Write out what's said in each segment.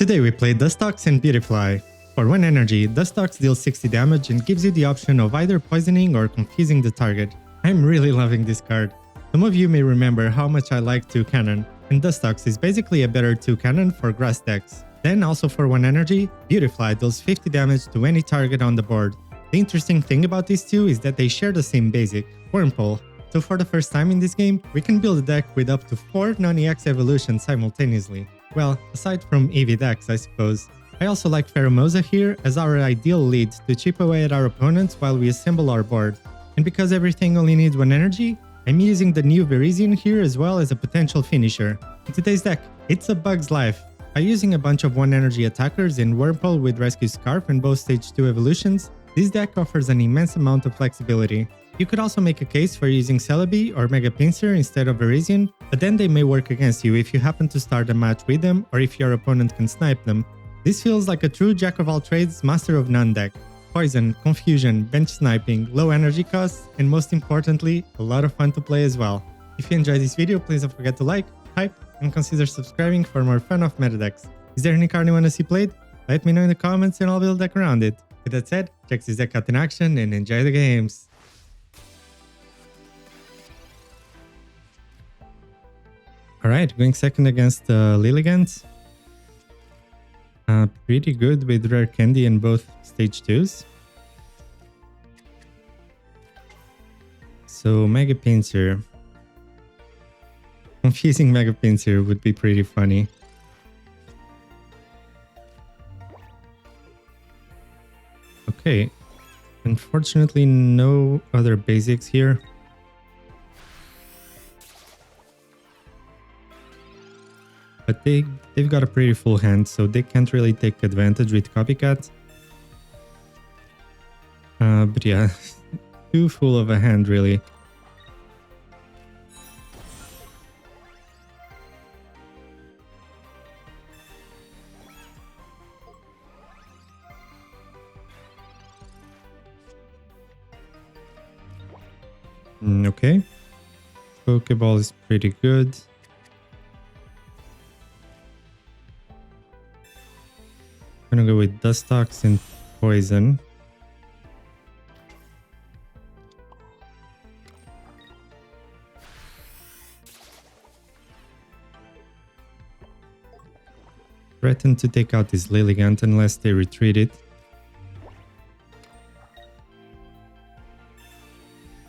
Today we play Dustox and Beautifly. For 1 energy, Dustox deals 60 damage and gives you the option of either poisoning or confusing the target. I'm really loving this card. Some of you may remember how much I like 2 cannon, and Dustox is basically a better 2 cannon for grass decks. Then also for 1 energy, Beautifly deals 50 damage to any target on the board. The interesting thing about these two is that they share the same basic, Wurmple. So for the first time in this game, we can build a deck with up to 4 non-EX evolutions simultaneously. Well, aside from EV decks, I suppose. I also like Pheromosa here as our ideal lead to chip away at our opponents while we assemble our board. And because everything only needs 1 energy, I'm using the new Virizion here as well as a potential finisher. In today's deck, it's a bug's life. By using a bunch of 1 energy attackers in Wurmple with Rescue Scarf and both stage 2 evolutions, this deck offers an immense amount of flexibility. You could also make a case for using Celebi or Mega Pinsir instead of Virizion, but then they may work against you if you happen to start a match with them or if your opponent can snipe them. This feels like a true jack of all trades, master of none deck. Poison, confusion, bench sniping, low energy costs, and most importantly, a lot of fun to play as well. If you enjoyed this video, please don't forget to like, hype, and consider subscribing for more fun of meta decks. Is there any card you want to see played? Let me know in the comments and I'll build a deck around it. With that said, check this deck out in action and enjoy the games. Alright, going second against Lilligant. Pretty good with Rare Candy in both stage 2s. So Mega Pinsir. Confusing Mega Pinsir would be pretty funny. Okay, unfortunately no other basics here. But they've got a pretty full hand, so they can't really take advantage with Copycat. But yeah, too full of a hand really. Okay, Pokeball is pretty good. I'm gonna go with Dustox and Poison. Threaten to take out this Lilligant unless they retreat it.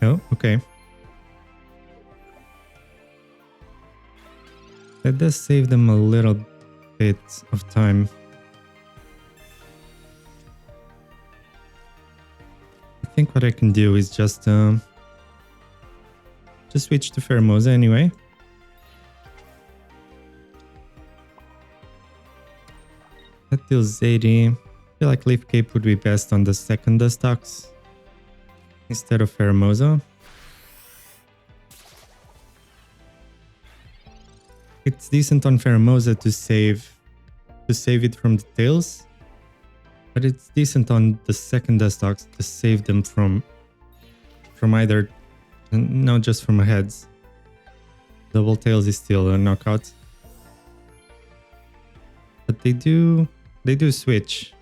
Oh, okay. That does save them a little bit of time. I think what I can do is just switch to Pheromosa anyway. That deals 80. I feel like Leaf Cape would be best on the second Dustox instead of Pheromosa. It's decent on Pheromosa to save it from the tails. But it's decent on the second Dustox to save them from either, no, just from heads. Double tails is still a knockout. But they do switch.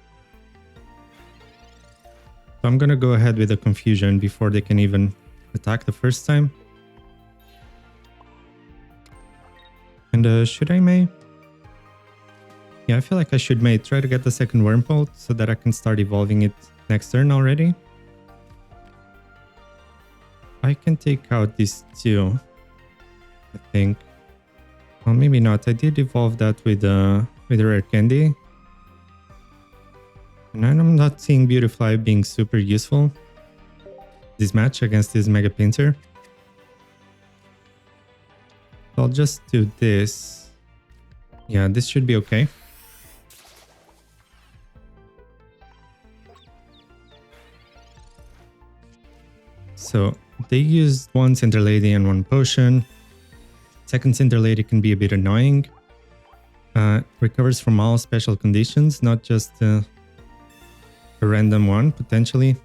So I'm gonna go ahead with a confusion before they can even attack the first time. And should I may? Yeah, I feel like I should try to get the second Wurmple so that I can start evolving it next turn already. I can take out these two, I think. Well, maybe not. I did evolve that with Rare Candy. And I'm not seeing Beautifly being super useful this match against this Mega Pinsir. So I'll just do this. Yeah, this should be okay. So they used 1 Cinder Lady and 1 potion. Second Cinder Lady can be a bit annoying. Recovers from all special conditions, not just a random one, potentially.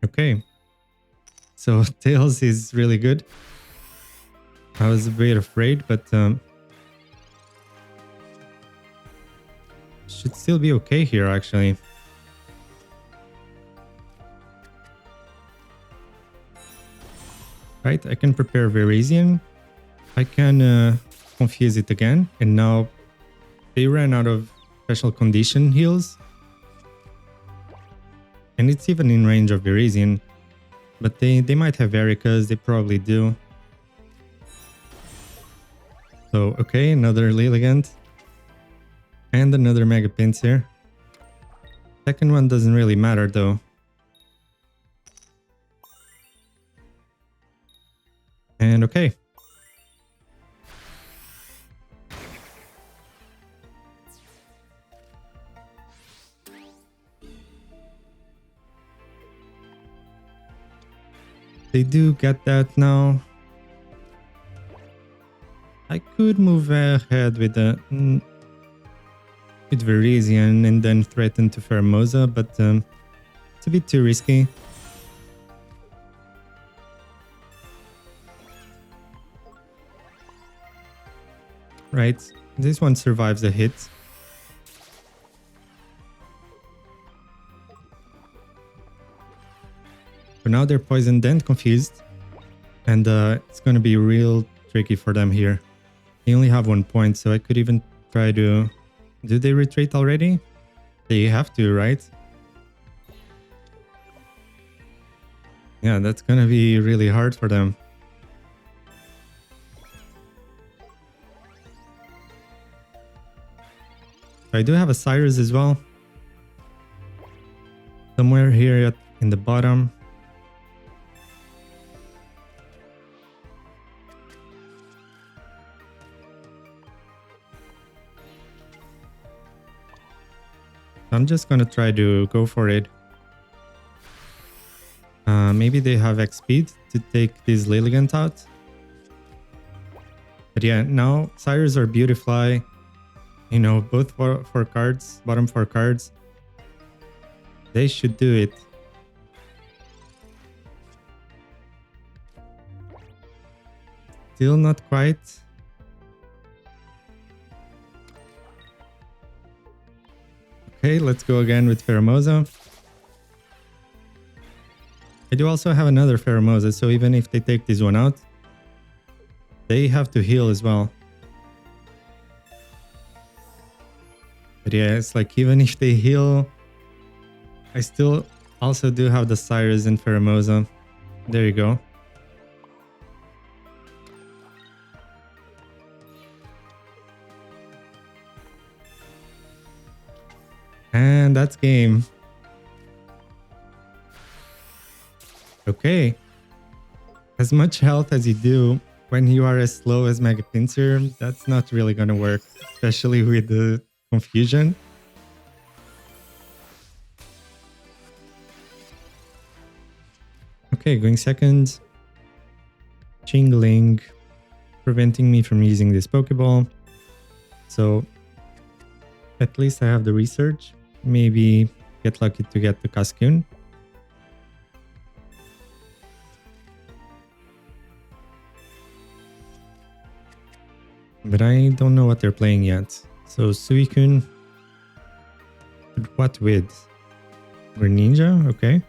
Okay. So Tails is really good. I was a bit afraid, but should still be okay here, actually. Right, I can prepare Virizion. I can confuse it again, and now they ran out of special condition heals. And it's even in range of Virizion. But they might have Ericas, they probably do. So, okay, another Lilligant. And another Mega Pinsir. Second one doesn't really matter though. And okay. They do get that now. I could move ahead with the with Virizion and then threaten to Pheromosa, but it's a bit too risky. Right, this one survives a hit. So now they're poisoned and confused. And it's going to be real tricky for them here. They only have 1 point, so I could even try to... Do they retreat already? They have to, right? Yeah, that's going to be really hard for them. I do have a Cyrus as well. Somewhere here in the bottom. I'm just gonna try to go for it. Maybe they have X speed to take this Lilligant out. But yeah, now Cyrus or Beautifly, you know, both four cards, bottom 4 cards. They should do it. Still not quite. Okay, let's go again with Pheromosa. I do also have another Pheromosa, so even if they take this one out, they have to heal as well. But yeah, it's like even if they heal, I still also do have the Cyrus and Pheromosa. There you go. And that's game. Okay. As much health as you do when you are as slow as Mega Pinsir, that's not really gonna work, especially with the confusion. Okay, going second. Chingling, preventing me from using this Pokeball. So at least I have the research. Maybe get lucky to get the Cascoon. But I don't know what they're playing yet. So Suicune, what with? Greninja, okay.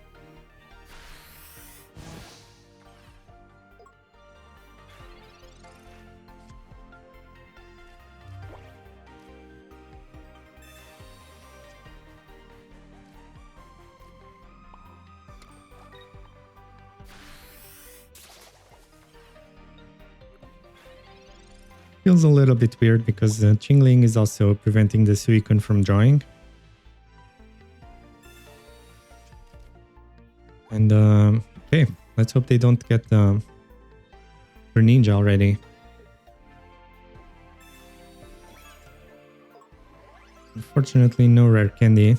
Feels a little bit weird because Chingling is also preventing the Suicune from drawing. And okay, let's hope they don't get Greninja already. Unfortunately, no rare candy.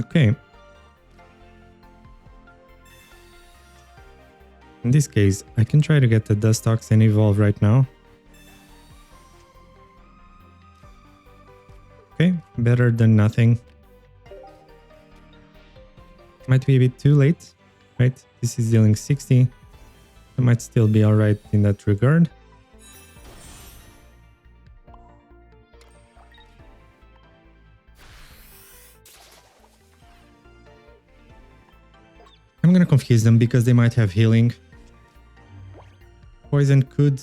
Okay. In this case, I can try to get the Dustox and evolve right now. Okay, better than nothing. Might be a bit too late. right? This is dealing 60. I might still be alright in that regard. I'm gonna confuse them because they might have healing. Poison could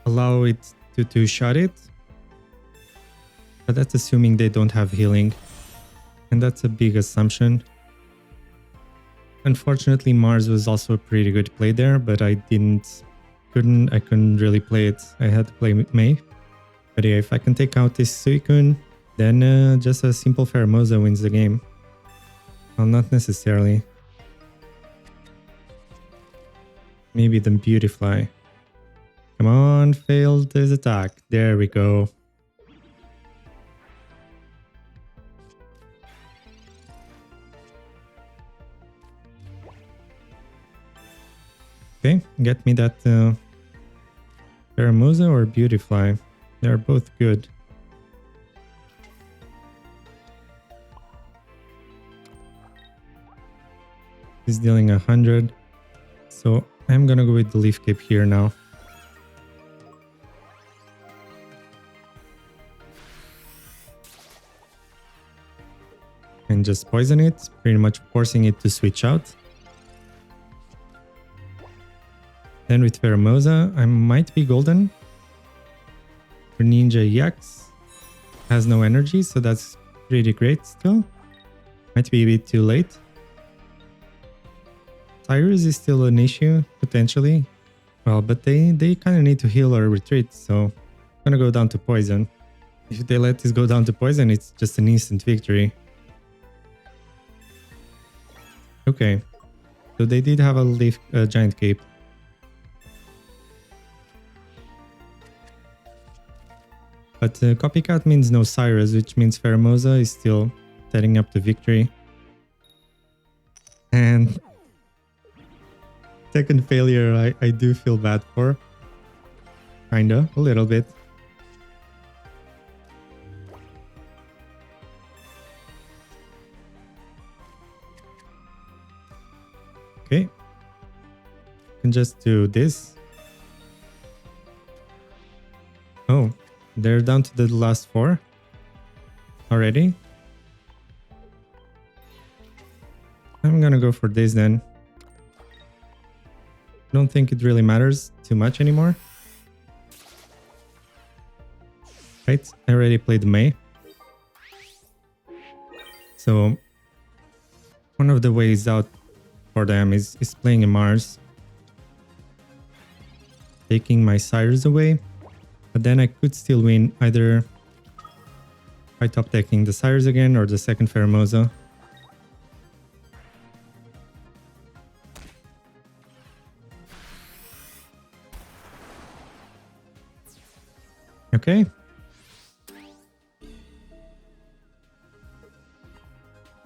allow it to two-shot it, but that's assuming they don't have healing, and that's a big assumption. Unfortunately, Mars was also a pretty good play there, but I couldn't really play it. I had to play May. But yeah, if I can take out this Suicune, then just a simple Pheromosa wins the game. Well, not necessarily. Maybe the Beautifly. Come on, failed his attack. There we go. Okay, get me that Pheromosa or Beautifly. They're both good. He's dealing 100. So I'm gonna go with the Leaf Cape here now. And just poison it, pretty much forcing it to switch out. Then with Pheromosa, I might be golden. Greninja EX has no energy, so that's pretty great still. Might be a bit too late. Cyrus is still an issue, potentially. Well, but they kind of need to heal or retreat, so I'm gonna go down to poison. If they let this go down to poison, it's just an instant victory. Okay, so they did have a giant cape. But copycat means no Cyrus, which means Pheromosa is still setting up to victory. And second failure I do feel bad for. Kinda, a little bit. Okay. Can just do this. Oh, they're down to the last 4 already. I'm gonna go for this then. Don't think it really matters too much anymore. Right, I already played May. So one of the ways out for them is playing a Mars. Taking my Cyrus away. But then I could still win either by top decking the Cyrus again or the second Pheromosa. Okay.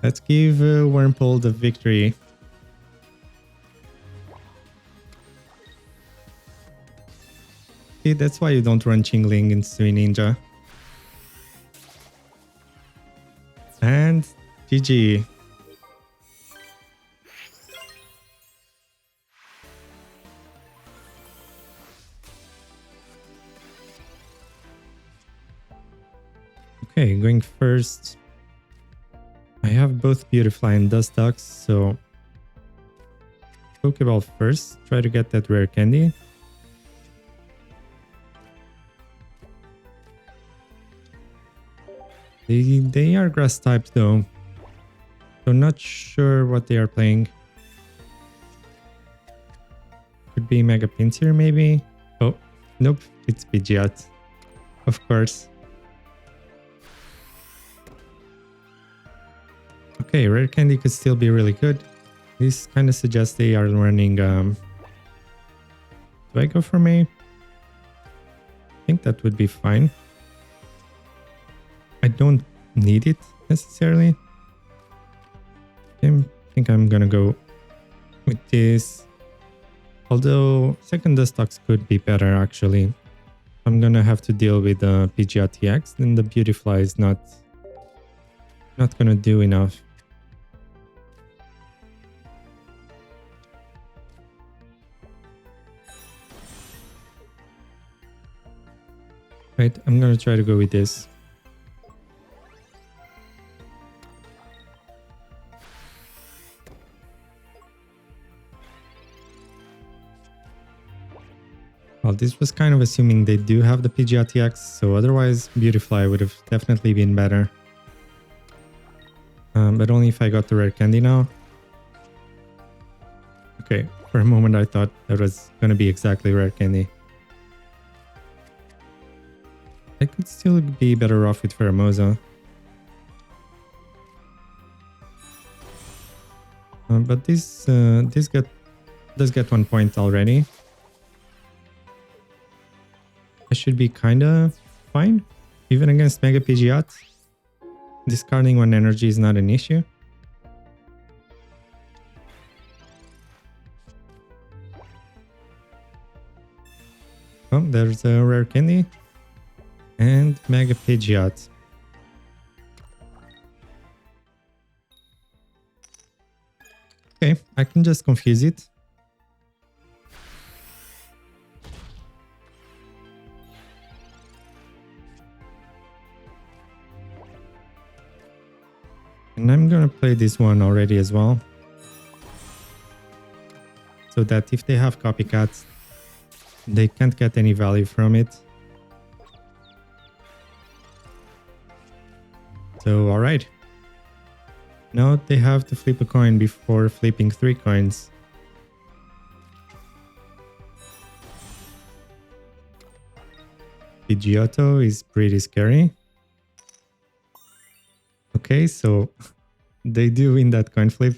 Let's give Wurmple the victory. See, that's why you don't run Chingling in Suicune Ninja. And GG. Okay, going first. I have both Beautifly and Dustox, so Pokeball first. Try to get that rare candy. They are grass types though, so not sure what they are playing. Could be Mega Pinsir maybe. Oh, nope, it's Pidgeot, of course. Okay, rare candy could still be really good. This kind of suggests they are running. Do I go for May? I think that would be fine. I don't need it necessarily. I think I'm gonna go with this. Although second Dustox could be better actually. I'm gonna have to deal with the Pidgeot EX, then the Beautifly is not gonna do enough. Right, I'm gonna try to go with this. Well, this was kind of assuming they do have the Pidgeot TX, so otherwise Beautifly would have definitely been better. But only if I got the rare candy now. Okay, for a moment I thought that was gonna be exactly rare candy. I could still be better off with Pheromosa. But this does get 1 point already. I should be kinda fine, even against Mega Pidgeot. Discarding 1 energy is not an issue. Oh, there's a rare candy. And Mega Pidgeot. Okay, I can just confuse it. And I'm gonna play this one already as well. So that if they have copycats, they can't get any value from it. So, alright. Now they have to flip a coin before flipping 3 coins. Pidgeotto is pretty scary. Okay, so they do win that coin flip.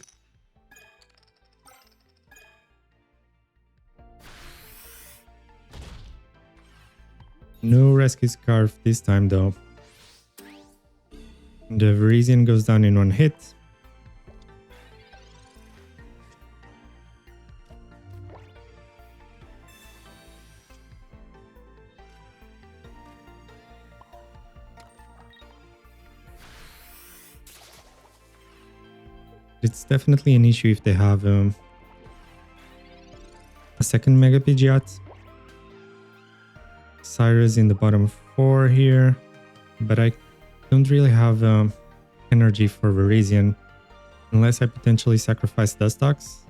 No rescue scarf this time though. The Virizion goes down in 1 hit. It's definitely an issue if they have a second Mega Pidgeot. Cyrus in the bottom 4 here, but I don't really have energy for Virizion unless I potentially sacrifice Dustox.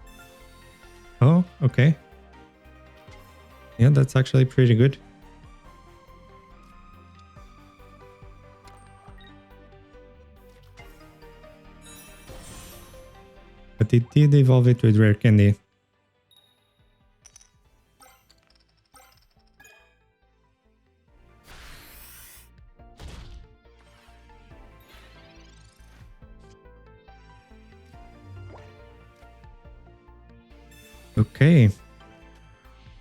Oh, okay. Yeah, that's actually pretty good. But it did evolve it with rare candy. Okay.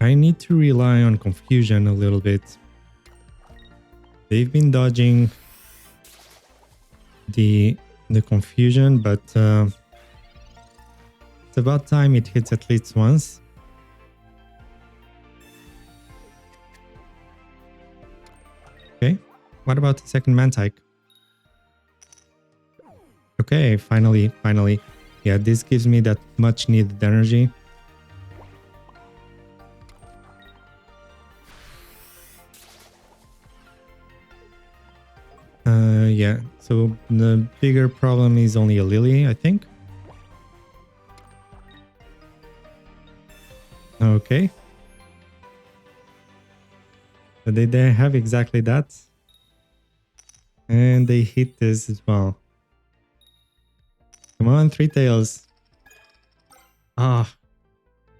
I need to rely on confusion a little bit. They've been dodging the confusion, but it's about time it hits at least once. Okay, what about the second Mantike? Okay, finally. Yeah, this gives me that much needed energy. Yeah, so the bigger problem is only a Lily, I think. Okay. So they have exactly that. And they hit this as well. Come on, 3 tails. Ah,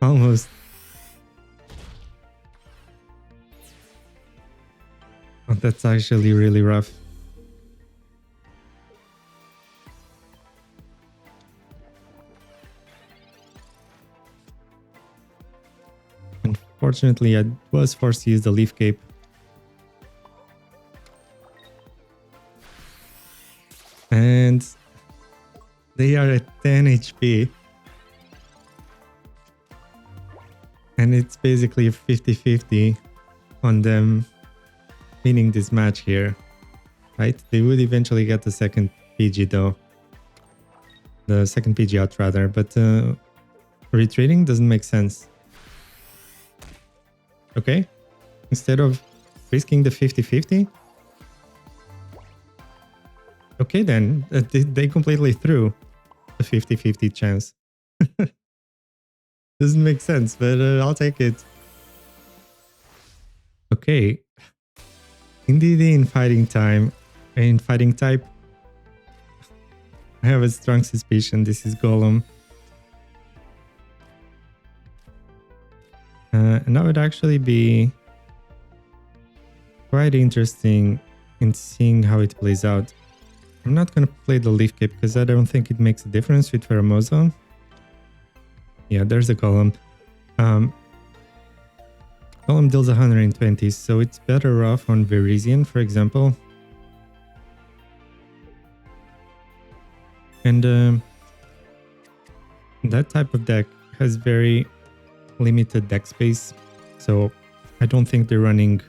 almost. Oh, that's actually really rough. Unfortunately, I was forced to use the Leaf Cape. And they are at 10 HP. And it's basically a 50-50 on them winning this match here. Right? They would eventually get the second PG though. The second PG out rather, but retreating doesn't make sense. Okay, instead of risking the 50-50? Okay then, they completely threw a 50-50 chance. Doesn't make sense, but I'll take it. Okay. Indeed, in fighting type, I have a strong suspicion this is Golem. And that would actually be quite interesting in seeing how it plays out. I'm not going to play the Leaf Cape because I don't think it makes a difference with Pheromosa. Yeah, there's a Golem. Golem deals 120, so it's better off on Virizion, for example. And that type of deck has very limited deck space, so I don't think they're running...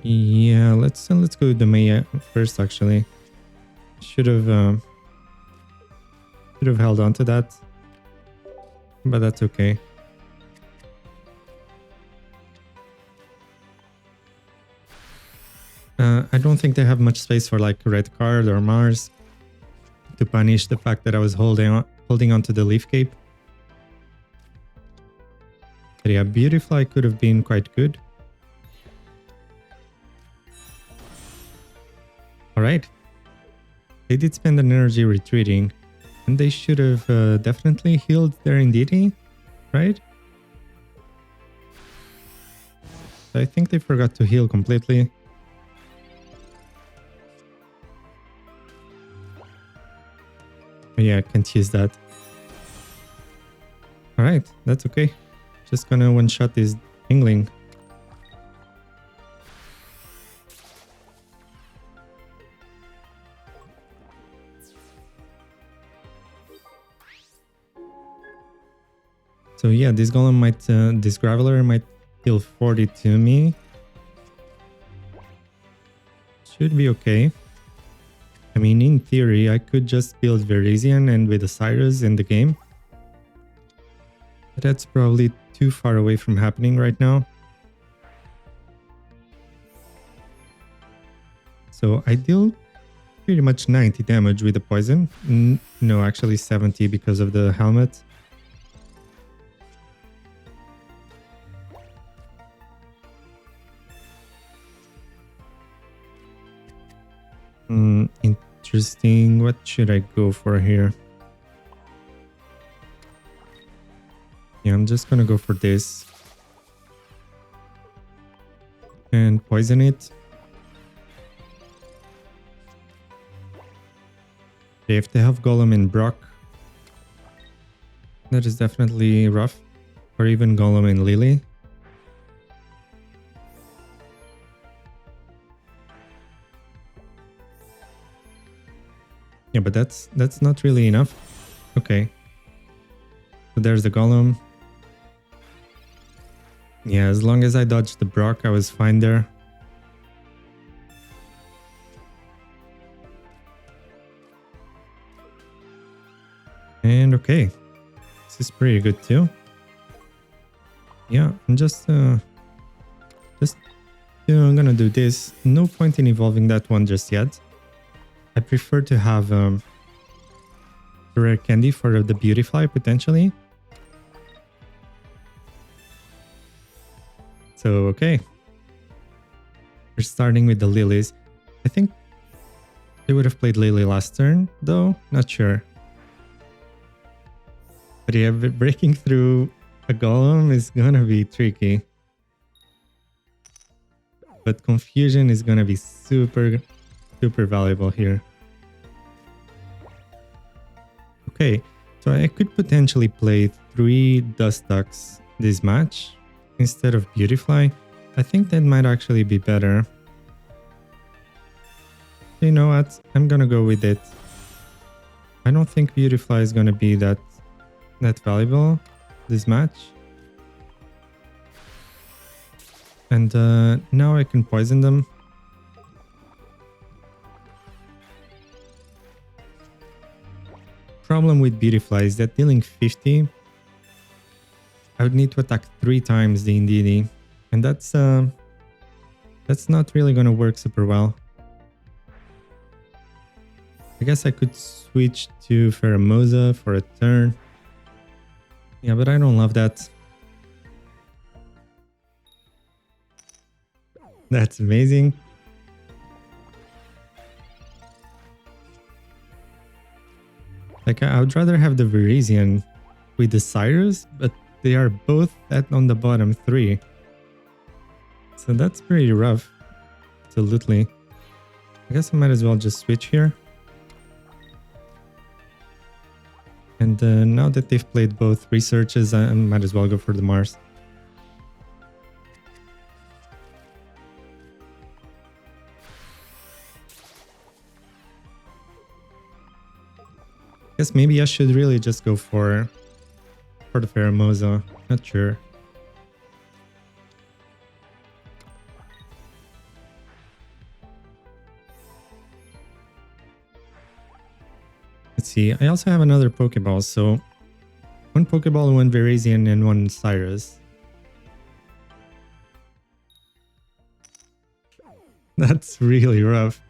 Yeah, let's go with the Maya first, actually. Should have held on to that, but that's okay. I don't think they have much space for like Red Card or Mars to punish the fact that I was holding on to the Leaf Cape. But yeah, Beautifly could have been quite good. Alright. They did spend an energy retreating, and they should have definitely healed their Indeedee, right? I think they forgot to heal completely. Yeah, I can't use that. Alright, that's okay. Just gonna one-shot this Ingling. So yeah, this Golem might, this Graveler might deal 40 to me. Should be okay. I mean, in theory, I could just build Virizion and with Osiris in the game. But that's probably too far away from happening right now. So I deal pretty much 90 damage with the poison. No, actually 70 because of the helmet. Interesting. What should I go for here? Yeah, I'm just gonna go for this. And poison it. If they have Golem and Brock, that is definitely rough. Or even Golem and Lily. Yeah, but that's not really enough. Okay. So there's the Golem. Yeah, as long as I dodged the Brock, I was fine there. And okay. This is pretty good too. Yeah, I'm just gonna do this. No point in evolving that one just yet. I prefer to have rare candy for the Beautifly potentially. So, okay. We're starting with the Lilies. I think they would have played Lily last turn, though. Not sure. But yeah, breaking through a Golem is gonna be tricky. But Confusion is gonna be super valuable here. Okay, so I could potentially play 3 Dustox this match instead of Beautifly. I think that might actually be better. You know what? I'm gonna go with it. I don't think Beautifly is gonna be that valuable this match. And now I can poison them. Problem with Beautifly is that dealing 50 I would need to attack 3 times the Indeedee. And that's not really gonna work super well. I guess I could switch to Pheromosa for a turn. Yeah, but I don't love that. That's amazing. Like, I would rather have the Virizion with the Cyrus, but they are both on the bottom 3. So that's pretty rough. Absolutely. I guess I might as well just switch here. And now that they've played both researches, I might as well go for the Mars. Guess maybe I should really just go for the Pheromosa. Not sure. Let's see. I also have another Pokeball, so 1 Pokeball, 1 Virizion, and 1 Cyrus. That's really rough.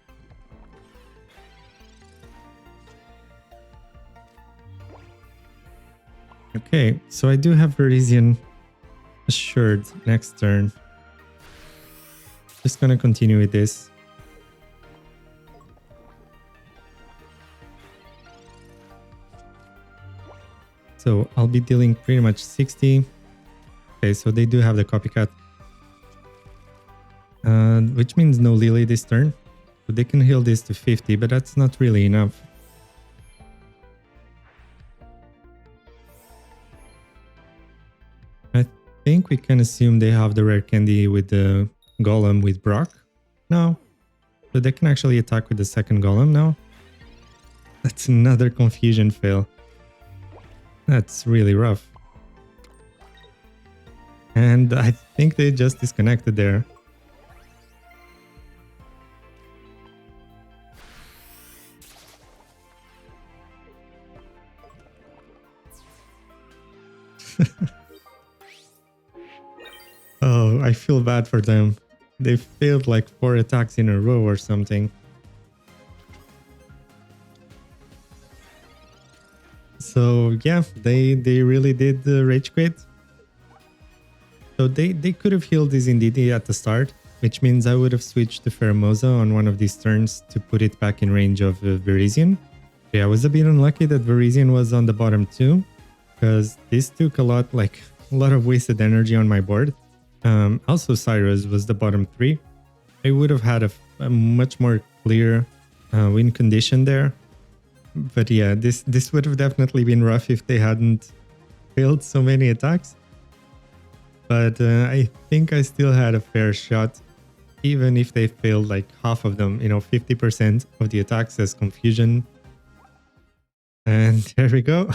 Okay, so I do have Virizion assured next turn. Just gonna continue with this. So I'll be dealing pretty much 60. Okay, so they do have the copycat. Which means no Lily this turn. So they can heal this to 50, but that's not really enough. I think we can assume they have the rare candy with the Golem with Brock. No. So they can actually attack with the second Golem now. That's another confusion fail. That's really rough. And I think they just disconnected there. Oh, I feel bad for them. They failed like 4 attacks in a row or something. So yeah, they really did rage quit. So they could have healed this Indeedee at the start, which means I would have switched to Pheromosa on one of these turns to put it back in range of Virizion. Yeah, I was a bit unlucky that Virizion was on the bottom 2, because this took a lot of wasted energy on my board. Also Cyrus was the bottom 3. I would have had a much more clear win condition there. But yeah, this would have definitely been rough if they hadn't failed so many attacks. But I think I still had a fair shot, even if they failed like half of them, 50% of the attacks as confusion. And there we go.